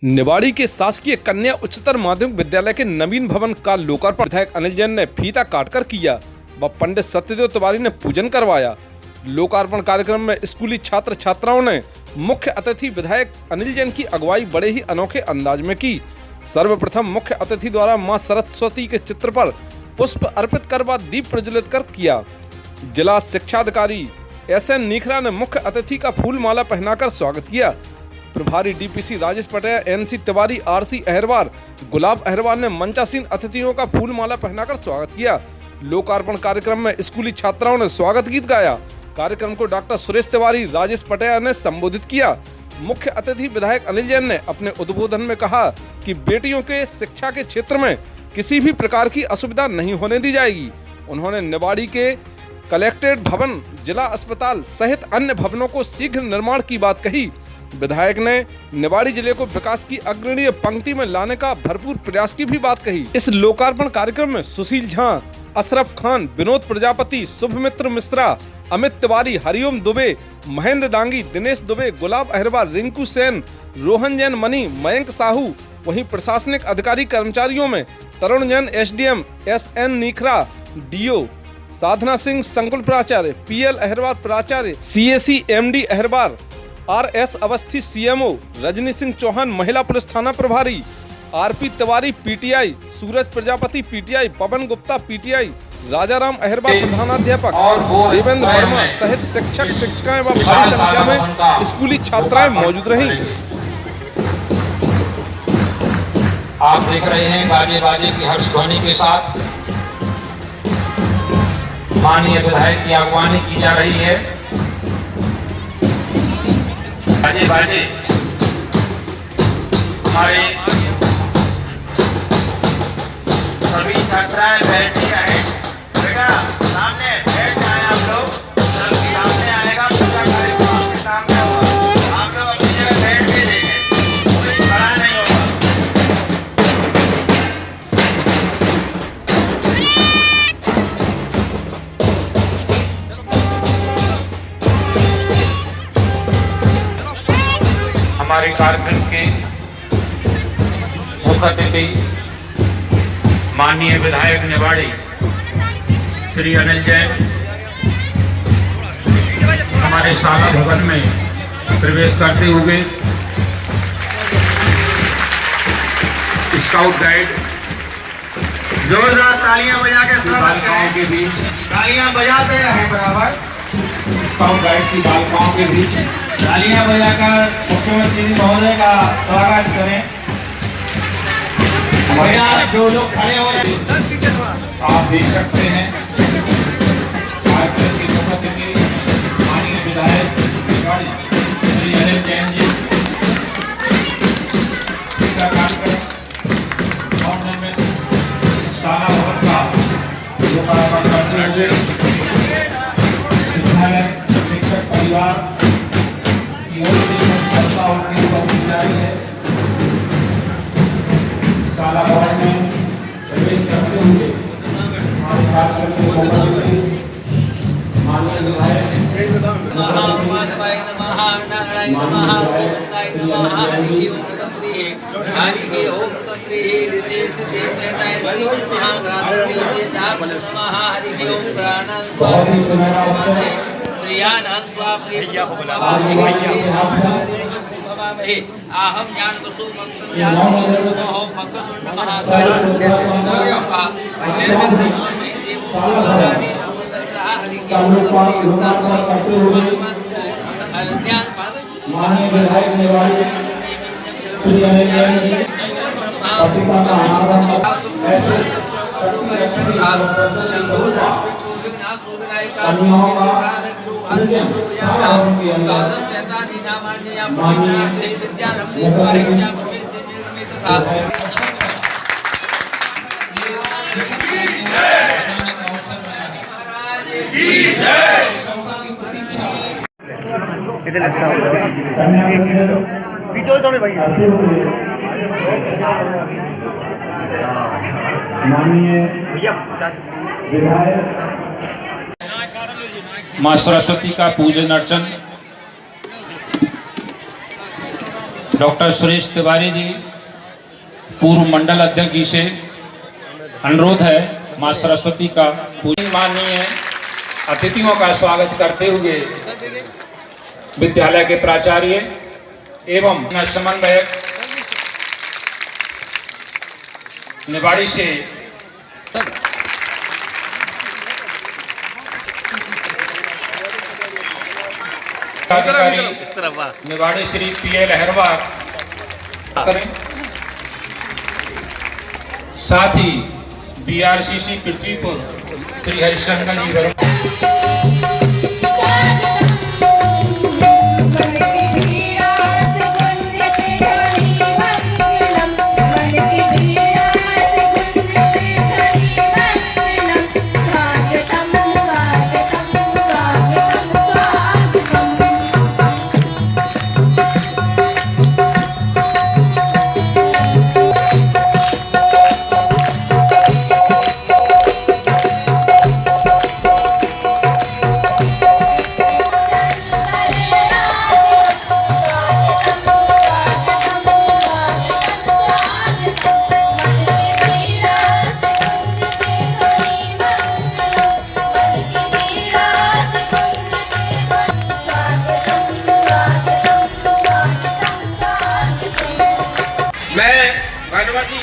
निवाड़ी के शासकीय कन्या उच्चतर माध्यमिक विद्यालय के नवीन भवन का लोकार्पण विधायक अनिल जैन ने फीता काटकर किया व पंडित सत्यदेव तिवारी ने पूजन करवाया। लोकार्पण कार्यक्रम में स्कूली छात्र छात्राओं ने मुख्य अतिथि विधायक अनिल जैन की अगुवाई बड़े ही अनोखे अंदाज में की। सर्वप्रथम मुख्य अतिथि द्वारा मां सरस्वती के चित्र पर पुष्प अर्पित कर व दीप प्रज्वलित कर किया। जिला शिक्षाधिकारी SN नीखरा ने मुख्य अतिथि का फूल माला पहनाकर स्वागत किया। प्रभारी DPC Rajesh Patel, NC Tiwari, RC Ahirwar, गुलाब अहरवार ने मंचासीन अतिथियों का फूल माला पहनाकर स्वागत किया। लोकार्पण कार्यक्रम में स्कूली छात्राओं ने स्वागत गीत गाया। कार्यक्रम को डॉक्टर सुरेश तिवारी, राजेश पटेल ने संबोधित किया। मुख्य अतिथि विधायक अनिल जैन ने अपने उद्बोधन में कहा कि बेटियों के शिक्षा के क्षेत्र में किसी भी प्रकार की असुविधा नहीं होने दी जाएगी। उन्होंने निवाड़ी के कलेक्ट्रेट भवन, जिला अस्पताल सहित अन्य भवनों को शीघ्र निर्माण की बात कही। विधायक ने निवाड़ी जिले को विकास की अग्रणीय पंक्ति में लाने का भरपूर प्रयास की भी बात कही। इस लोकार्पण कार्यक्रम में सुशील झा, अशरफ खान, विनोद प्रजापति, शुभमित्र मिश्रा, अमित तिवारी, हरिओम दुबे, महेंद्र दांगी, दिनेश दुबे, गुलाब अहरवार, रिंकू सेन, रोहन जैन मनी, मयंक साहू, वहीं प्रशासनिक अधिकारी कर्मचारियों में तरुण Jain SDM, SN Neekhra DO, साधना सिंह संकुल प्राचार्य, PL अहरवार प्राचार्य, CAC MD Ahirwar, RS Awasthi CMO, Rajni Singh Chauhan महिला पुलिस थाना प्रभारी, RP तिवारी PTI, सूरज प्रजापति PTI, पवन गुप्ता PTI, राजाराम अहरवार प्रधानाध्यापक, देवेंद्र वर्मा सहित शिक्षक शिक्षिकाएं व भारी संख्या में स्कूली छात्राएं मौजूद रहीं। आप देख रहे हैं गाजे बाजे की हर्षध्वनि के साथ माननीय विधायक की अगवानी की जा रही है। गाजे बाजे हमारे सभी छात्राएं बैठी हैं। बेटा सामने बैठ जाए आप लोग, सामने आएगा पूरा कार्यक्रम आपके सामने होगा। आप लोग अपनी जगह बैठ के देखें, कोई खड़ा नहीं होगा। हमारे कार्यक्रम के मुख्य अतिथि माननीय विधायक निवाड़ी श्री अनिल जैन हमारे शाला भवन में प्रवेश करते हुए स्काउट गाइड जोरदार तालियां बजा के बालिकाओं के बीच तालियां बजाते रहे बराबर। स्काउट गाइड की बालिकाओं के बीच तालियां बजाकर मुख्यमंत्री महोदय का स्वागत करें। जो लोग खड़े हो रहे आप देख सकते हैं कार्यक्रम की मुख्य अतिथि माननीय विधायक निवाड़ी श्री अनिल जैन जी का कार्यक्रम नवनिर्मित शाला भवन का लोकार्पण करते हुए विद्यालय शिक्षक परिवार की ओर से संस्था उनकी बहुत जारी है। शाला भवन में प्रवेश करते हुए हमारे कार्यक्रम के माननीय विधायक आहम ज्ञान वसु मंत्र व्यासी नमो भगवत महाकाय माननीय विधायक निवाड़ी श्री अनिल जैन जी पत्रिका का मां सरस्वती का पूजन अर्चन डॉक्टर सुरेश तिवारी जी पूर्व मंडल अध्यक्ष जी से अनुरोध है मां सरस्वती का पूरी माननीय अतिथियों का स्वागत करते हुए विद्यालय के प्राचार्य एवं समन्वयक निवाड़ी से निवाड़ी श्री पीएल लहरवा करें, साथ ही बीआरसीसी पृथ्वीपुर श्री हरिशंकर जी वर्मा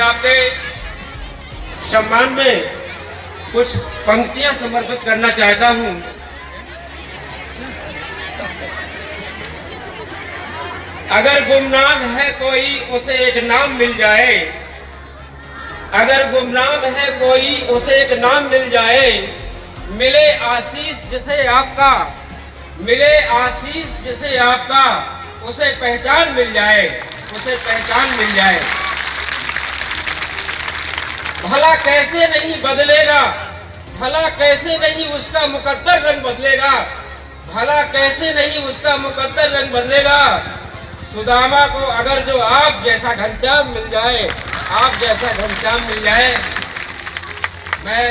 आपके सम्मान में कुछ पंक्तियां समर्पित करना चाहता हूं। अगर गुमनाम है कोई उसे एक नाम मिल जाए, अगर गुमनाम है कोई उसे एक नाम मिल जाए, मिले आशीष जिसे आपका, मिले आशीष जिसे आपका, उसे पहचान मिल जाए, उसे पहचान मिल जाए। भला कैसे नहीं बदलेगा, भला कैसे नहीं उसका मुकद्दर रंग बदलेगा, भला कैसे नहीं उसका मुकद्दर रंग बदलेगा। सुदामा को अगर जो आप जैसा घनश्याम मिल जाए, आप जैसा घनश्याम मिल जाए। मैं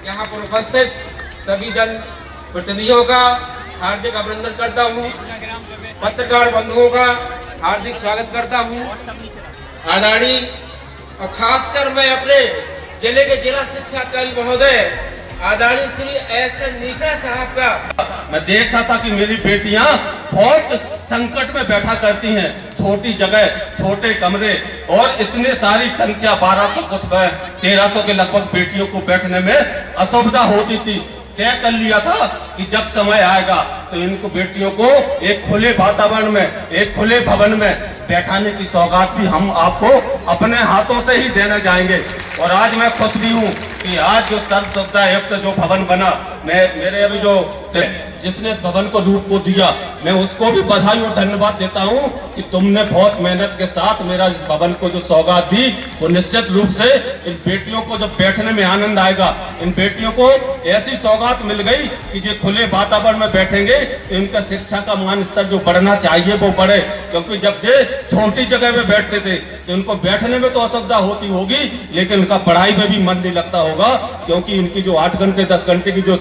यहाँ पर उपस्थित सभी जन प्रतिनिधियों का हार्दिक अभिनंदन करता हूँ, पत्रकार बंधुओं का हार्दिक स्वागत करता हूँ। आदरणीय और खासकर मैं अपने जिले के जिला शिक्षा अधिकारी महोदय आदरणीय श्री एस.एन. नीखरा साहब का मैं देखता था कि मेरी बेटियां बहुत संकट में बैठा करती हैं, छोटी जगह, छोटे कमरे और इतने सारी संख्या 1200 कुछ 1300 के लगभग बेटियों को बैठने में असुविधा होती थी। तय कर लिया था कि जब समय आएगा तो इनको बेटियों को एक खुले वातावरण में, एक खुले भवन में बैठाने की सौगात भी हम आपको अपने हाथों से ही देने जाएंगे। और आज मैं खुश भी हूँ कि आज जो सर्व सुविधा युक्त जो भवन बना, मेरे अभी जो जिसने इस भवन को रूप को दिया, मैं उसको भी बधाई और धन्यवाद देता हूँ कि तुमने बहुत मेहनत के साथ मेरा इस भवन को जो सौगात दी, वो निश्चित रूप से इन बेटियों को जब बैठने में आनंद आएगा, इन बेटियों को ऐसी सौगात मिल गई कि जो खुले वातावरण में बैठेंगे तो इनका शिक्षा का मान स्तर जो बढ़ना चाहिए वो बढ़े। क्योंकि जब ये छोटी जगह में बैठते थे तो इनको बैठने में तो असुविधा होती होगी, लेकिन इनका पढ़ाई में भी मन नहीं लगता होगा, क्योंकि इनकी जो 8 घंटे 10 घंटे की जो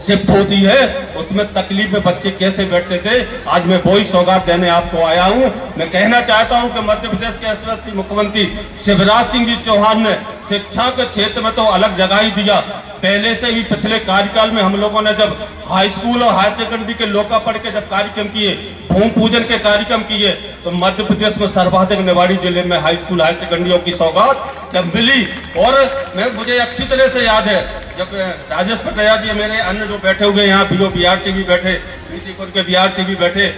शिफ्ट होती है उसमें तकलीफ में बच्चे कैसे बैठते थे। आज मैं वही सौगात देने आपको आया हूं। मैं कहना चाहता हूं कि मध्य प्रदेश के यशस्वी मुख्यमंत्री शिवराज सिंह जी चौहान ने शिक्षा के क्षेत्र में तो अलग जगह ही दिया। पहले से ही पिछले कार्यकाल में हम लोगों ने जब हाई स्कूल और हायर सेकेंडरी के लोकार्पण के जब कार्यक्रम किए, भूमि पूजन के कार्यक्रम किए, तो मध्य प्रदेश में सर्वाधिक निवाड़ी जिले में हाई स्कूल हायर सेकेंडरियों की सौगात जब मिली। और मुझे अच्छी तरह से याद है जब राजेश पटेल जी मेरे अन्य जो बैठे हुए यहाँ बीओ बिहार से भी बैठे, के बिहार से भी बैठे,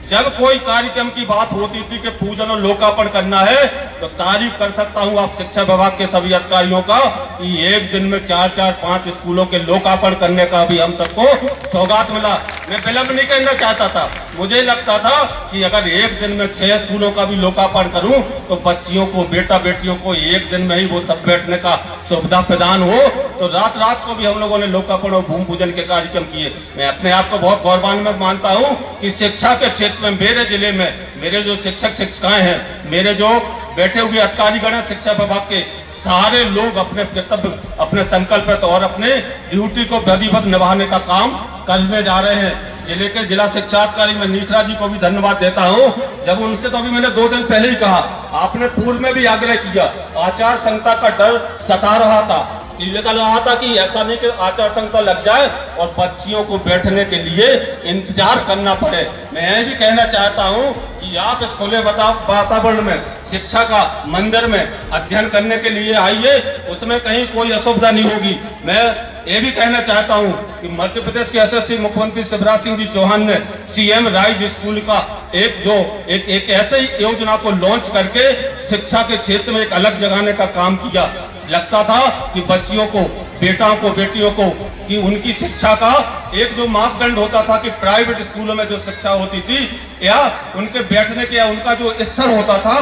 जब कोई कार्यक्रम की बात होती थी कि पूजन और लोकार्पण करना है तो तारीफ कर सकता हूं आप शिक्षा विभाग के सभी अधिकारियों का कि एक दिन में 4-5 स्कूलों के लोकार्पण करने का भी हम सबको सौगात मिला। मैं विलंब नहीं करना चाहता था, मुझे लगता था कि अगर एक दिन में 6 स्कूलों का भी लोकार्पण करूं तो बच्चियों को, बेटा बेटियों को एक दिन में ही वो सब बैठने का सुविधा प्रदान हो। तो रात को भी हम लोगों ने लोकार्पण और भूमि पूजन के कार्यक्रम किए। मैं अपने आप को बहुत गौरवान्वित मानता हूँ कि शिक्षा के क्षेत्र में मेरे जिले में मेरे जो शिक्षक शिक्षिकाएं हैं, मेरे जो बैठे हुए अधिकारीगण हैं शिक्षा विभाग के, सारे लोग अपने कर्तव्य, अपने संकल्प और अपने ड्यूटी को विधिवत निभाने का काम करने जा रहे हैं। जिले के जिला शिक्षा अधिकारी मैं नीचरा जी को भी धन्यवाद देता हूं। जब उनसे तो अभी मैंने 2 दिन पहले ही कहा, आपने पूर्व में भी आग्रह किया, आचार संहिता का डर सता रहा था, लग रहा था कि ऐसा नहीं कि आचार संहिता लग जाए और बच्चियों को बैठने के लिए इंतजार करना पड़े। मैं यह भी कहना चाहता हूं कि आप इस खुले वातावरण में शिक्षा का मंदिर में अध्ययन करने के लिए आइए, उसमें कहीं कोई असुविधा नहीं होगी। मैं ये भी कहना चाहता हूं कि मध्य प्रदेश के यशस्वी मुख्यमंत्री शिवराज सिंह जी चौहान ने सीएम राइज स्कूल का एक ऐसे योजना को लॉन्च करके शिक्षा के क्षेत्र में एक अलग जगाने का काम किया। लगता था कि बच्चियों को, बेटाओं को, बेटियों को, कि उनकी शिक्षा का एक जो मापदंड होता था कि प्राइवेट स्कूलों में जो शिक्षा होती थी या उनके बैठने के या उनका जो स्तर होता था,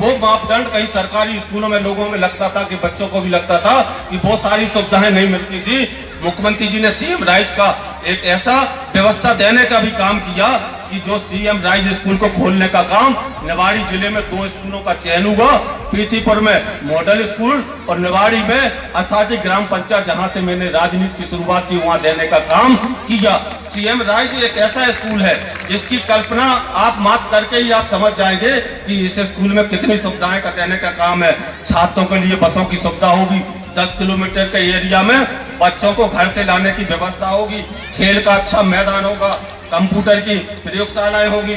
वो मापदंड कहीं सरकारी स्कूलों में लोगों में लगता था कि बच्चों को भी लगता था कि बहुत सारी सुविधाएं नहीं मिलती थी। मुख्यमंत्री जी ने सीएम राइज का एक ऐसा व्यवस्था देने का भी काम किया कि जो सीएम राइज स्कूल को खोलने का काम, निवाड़ी जिले में 2 स्कूलों का चयन हुआ, पीथीपुर में मॉडल स्कूल और निवाड़ी में असाजी ग्राम पंचायत, जहां से मैंने राजनीति की शुरुआत की, वहां देने का काम किया। सीएम राइज एक ऐसा स्कूल है जिसकी कल्पना आप मात्र करके ही आप समझ जाएंगे कि इस स्कूल में कितनी सुविधाएं का देने का काम है। छात्रों के लिए बसों की सुविधा होगी, 10 किलोमीटर के एरिया में बच्चों को घर से लाने की व्यवस्था होगी, खेल का अच्छा मैदान होगा, कंप्यूटर की प्रयोगशालाएं होगी,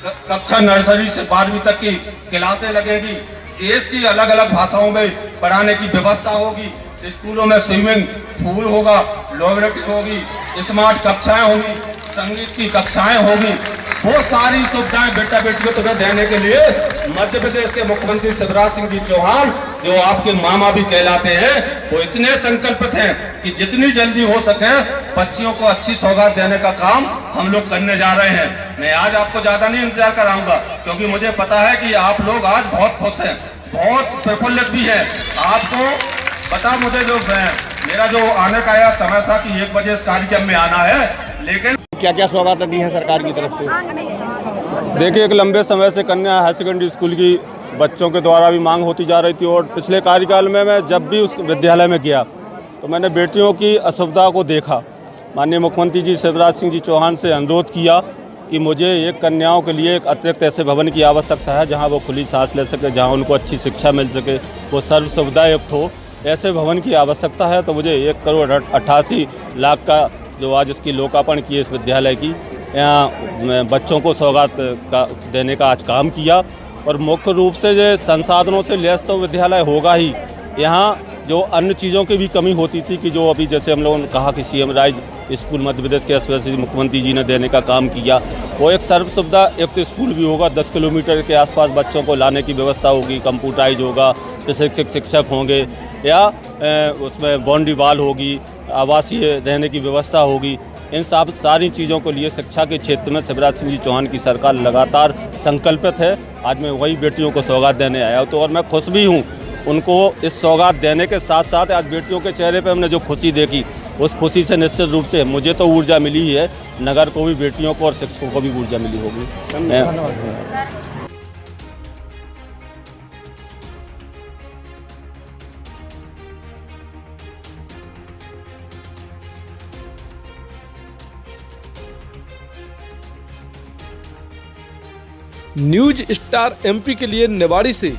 कक्षा नर्सरी से 12वीं तक की क्लासें लगेगी, देश की अलग अलग भाषाओं में पढ़ाने की व्यवस्था होगी, स्कूलों में स्विमिंग पूल होगा, लैबोरेटरी होगी, स्मार्ट कक्षाएं होगी, संगीत की कक्षाएं होगी। बहुत सारी सुविधाएं बेटा बेटियों को देने के लिए मध्य प्रदेश के मुख्यमंत्री शिवराज सिंह जी चौहान, जो आपके मामा भी कहलाते हैं, वो इतने संकल्पित हैं कि जितनी जल्दी हो सके बच्चियों को अच्छी सौगात देने का काम हम लोग करने जा रहे हैं। मैं आज आपको ज्यादा नहीं इंतजार कराऊंगा, क्योंकि मुझे पता है कि आप लोग आज बहुत खुश हैं, बहुत प्रफुल्लित भी हैं। आपको पता, मुझे जो मेरा जो आने का यह समय था कि 1 बजे इस कार्यक्रम में आना है, लेकिन क्या क्या सौगातें दी हैं सरकार की तरफ से? देखिए, एक लंबे समय से कन्या हायर सेकेंडरी स्कूल की बच्चों के द्वारा भी मांग होती जा रही थी, और पिछले कार्यकाल में मैं जब भी उस विद्यालय में गया तो मैंने बेटियों की असुविधा को देखा। माननीय मुख्यमंत्री जी शिवराज सिंह जी चौहान से अनुरोध किया कि मुझे एक कन्याओं के लिए एक अतिरिक्त ऐसे भवन की आवश्यकता है जहाँ वो खुली सांस ले सके, जहाँ उनको अच्छी शिक्षा मिल सके, वो सर्व सुविधा युक्त हो, ऐसे भवन की आवश्यकता है। तो मुझे 1,88,00,000 का जो आज इसकी लोकार्पण की इस विद्यालय की, यहाँ बच्चों को सौगात का देने का आज काम किया। और मुख्य रूप से जो संसाधनों से लैस तो विद्यालय होगा ही, यहाँ जो अन्य चीज़ों की भी कमी होती थी कि जो अभी जैसे हम लोगों ने कहा कि CM rise school Madhya Pradesh के यशस्वी मुख्यमंत्री जी ने देने का काम किया, वो एक सर्व सुविधा युक्त स्कूल भी होगा। 10 किलोमीटर के आसपास बच्चों को लाने की व्यवस्था होगी, कंप्यूटराइज होगा, शिक्षक होंगे, या उसमें बाउंड्री वॉल होगी, आवासीय रहने की व्यवस्था होगी। इन सारी चीज़ों के लिए शिक्षा के क्षेत्र में शिवराज सिंह जी चौहान की सरकार लगातार संकल्पित है। आज मैं वही बेटियों को सौगात देने आया हूँ, तो और मैं खुश भी हूँ उनको इस सौगात देने के साथ साथ आज बेटियों के चेहरे पे हमने जो खुशी देखी, उस खुशी से निश्चित रूप से मुझे तो ऊर्जा मिली है, नगर को भी, बेटियों को और शिक्षकों को भी ऊर्जा मिली होगी। न्यूज स्टार एमपी के लिए निवाड़ी से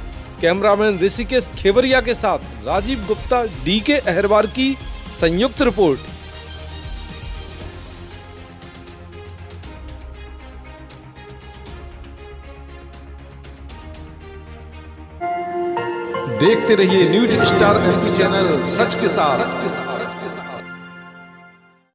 कैमरामैन ऋषिकेश खेबरिया के साथ राजीव गुप्ता, डीके अहरवार की संयुक्त रिपोर्ट। देखते रहिए न्यूज स्टार एमपी चैनल, सच के साथ।